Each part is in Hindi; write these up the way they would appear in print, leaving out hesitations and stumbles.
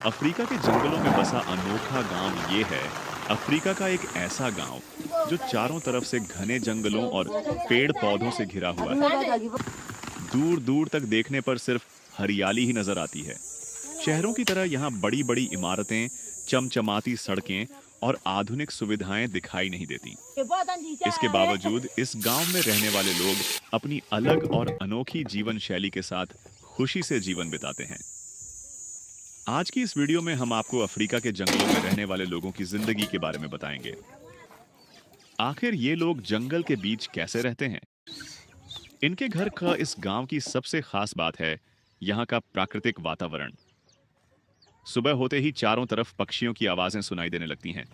अफ्रीका के जंगलों में बसा अनोखा गांव ये है। अफ्रीका का एक ऐसा गांव जो चारों तरफ से घने जंगलों और पेड़ पौधों से घिरा हुआ है। दूर दूर तक देखने पर सिर्फ हरियाली ही नजर आती है। शहरों की तरह यहाँ बड़ी बड़ी इमारतें, चमचमाती सड़कें और आधुनिक सुविधाएं दिखाई नहीं देती। इसके बावजूद इस गांव में रहने वाले लोग अपनी अलग और अनोखी जीवन शैली के साथ खुशी से जीवन बिताते हैं। आज की इस वीडियो में हम आपको अफ्रीका के जंगलों में रहने वाले लोगों की जिंदगी के बारे में बताएंगे। आखिर ये लोग जंगल के बीच कैसे रहते हैं। इनके घर का इस गांव की सबसे खास बात है यहाँ का प्राकृतिक वातावरण। सुबह होते ही चारों तरफ पक्षियों की आवाजें सुनाई देने लगती हैं।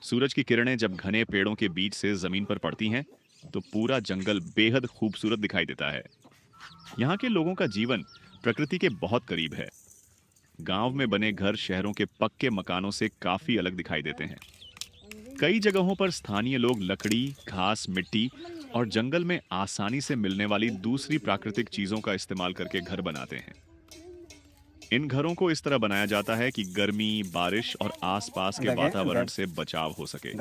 सूरज की किरणें जब घने पेड़ों के बीच से जमीन पर पड़ती हैं, तो पूरा जंगल बेहद खूबसूरत दिखाई देता है। यहाँ के लोगों का जीवन प्रकृति के बहुत करीब है। गांव में बने घर शहरों के पक्के मकानों से काफी अलग दिखाई देते हैं। कई जगहों पर स्थानीय लोग लकड़ी, घास, मिट्टी और जंगल में आसानी से मिलने वाली दूसरी प्राकृतिक चीजों का इस्तेमाल करके घर बनाते हैं। इन घरों को इस तरह बनाया जाता है कि गर्मी, बारिश और आसपास के वातावरण से बचाव हो सके।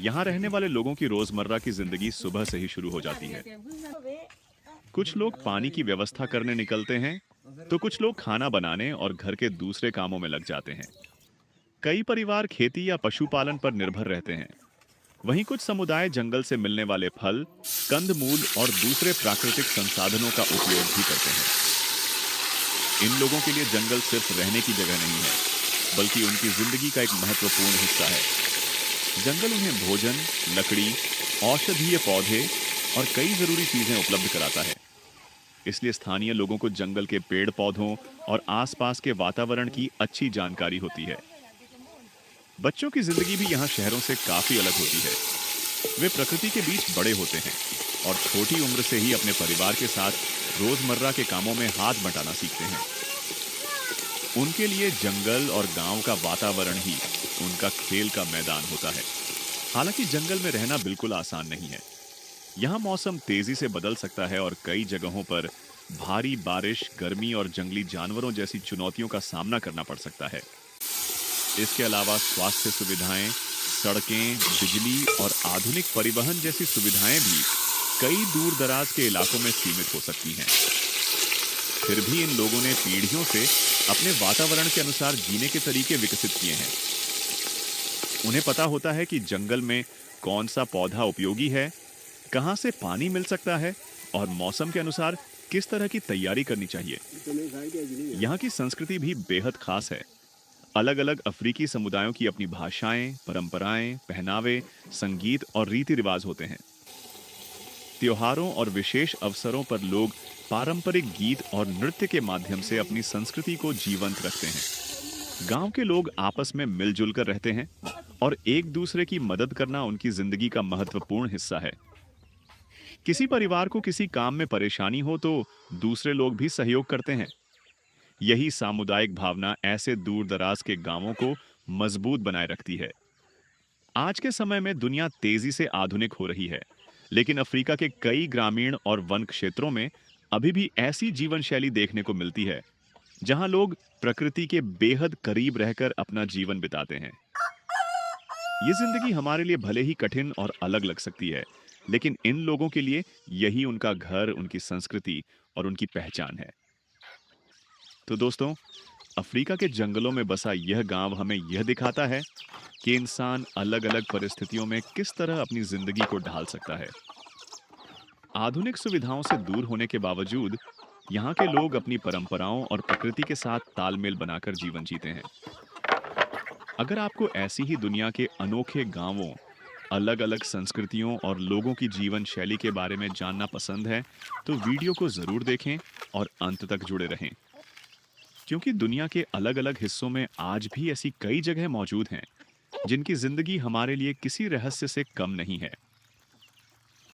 यहाँ रहने वाले लोगों की रोजमर्रा की जिंदगी सुबह से ही शुरू हो जाती है। कुछ लोग पानी की व्यवस्था करने निकलते हैं, तो कुछ लोग खाना बनाने और घर के दूसरे कामों में लग जाते हैं। कई परिवार खेती या पशुपालन पर निर्भर रहते हैं। वहीं कुछ समुदाय जंगल से मिलने वाले फल, कंदमूल और दूसरे प्राकृतिक संसाधनों का उपयोग भी करते हैं। इन लोगों के लिए जंगल सिर्फ रहने की जगह नहीं है, बल्कि उनकी जिंदगी का एक महत्वपूर्ण हिस्सा है। जंगल उन्हें भोजन, लकड़ी, औषधीय पौधे और कई जरूरी चीजें उपलब्ध कराता है। इसलिए स्थानीय लोगों को जंगल के पेड़ पौधों और आसपास के वातावरण की अच्छी जानकारी होती है। बच्चों की जिंदगी भी यहाँ शहरों से काफी अलग होती है। वे प्रकृति के बीच बड़े होते हैं और छोटी उम्र से ही अपने परिवार के साथ रोजमर्रा के कामों में हाथ बटाना सीखते हैं। उनके लिए जंगल और गांव का वातावरण ही उनका खेल का मैदान होता है। हालांकि जंगल में रहना बिल्कुल आसान नहीं है। यहाँ मौसम तेजी से बदल सकता है और कई जगहों पर भारी बारिश, गर्मी और जंगली जानवरों जैसी चुनौतियों का सामना करना पड़ सकता है। इसके अलावा स्वास्थ्य सुविधाएं, सड़कें, बिजली और आधुनिक परिवहन जैसी सुविधाएं भी कई दूर दराज के इलाकों में सीमित हो सकती हैं। फिर भी इन लोगों ने पीढ़ियों से अपने वातावरण के अनुसार जीने के तरीके विकसित किए हैं। उन्हें पता होता है कि जंगल में कौन सा पौधा उपयोगी है, कहां से पानी मिल सकता है और मौसम के अनुसार किस तरह की तैयारी करनी चाहिए। यहाँ की संस्कृति भी बेहद खास है। अलग अलग अफ्रीकी समुदायों की अपनी भाषाएं, परंपराएं, पहनावे, संगीत और रीति रिवाज होते हैं। त्योहारों और विशेष अवसरों पर लोग पारंपरिक गीत और नृत्य के माध्यम से अपनी संस्कृति को जीवंत रखते हैं। गांव के लोग आपस में मिलजुल कर रहते हैं और एक दूसरे की मदद करना उनकी जिंदगी का महत्वपूर्ण हिस्सा है। किसी परिवार को किसी काम में परेशानी हो तो दूसरे लोग भी सहयोग करते हैं। यही सामुदायिक भावना ऐसे दूर दराज के गांवों को मजबूत बनाए रखती है। आज के समय में दुनिया तेजी से आधुनिक हो रही है, लेकिन अफ्रीका के कई ग्रामीण और वन क्षेत्रों में अभी भी ऐसी जीवन शैली देखने को मिलती है जहां लोग प्रकृति के बेहद करीब रहकर अपना जीवन बिताते हैं। ये जिंदगी हमारे लिए भले ही कठिन और अलग लग सकती है, लेकिन इन लोगों के लिए यही उनका घर, उनकी संस्कृति और उनकी पहचान है। तो दोस्तों, अफ्रीका के जंगलों में बसा यह गांव हमें यह दिखाता है कि इंसान अलग अलग परिस्थितियों में किस तरह अपनी जिंदगी को ढाल सकता है। आधुनिक सुविधाओं से दूर होने के बावजूद यहाँ के लोग अपनी परंपराओं और प्रकृति के साथ तालमेल बनाकर जीवन जीते हैं। अगर आपको ऐसी ही दुनिया के अनोखे गांवों, अलग अलग संस्कृतियों और लोगों की जीवन शैली के बारे में जानना पसंद है, तो वीडियो को जरूर देखें और अंत तक जुड़े रहें, क्योंकि दुनिया के अलग अलग हिस्सों में आज भी ऐसी कई जगह मौजूद हैं जिनकी जिंदगी हमारे लिए किसी रहस्य से कम नहीं है।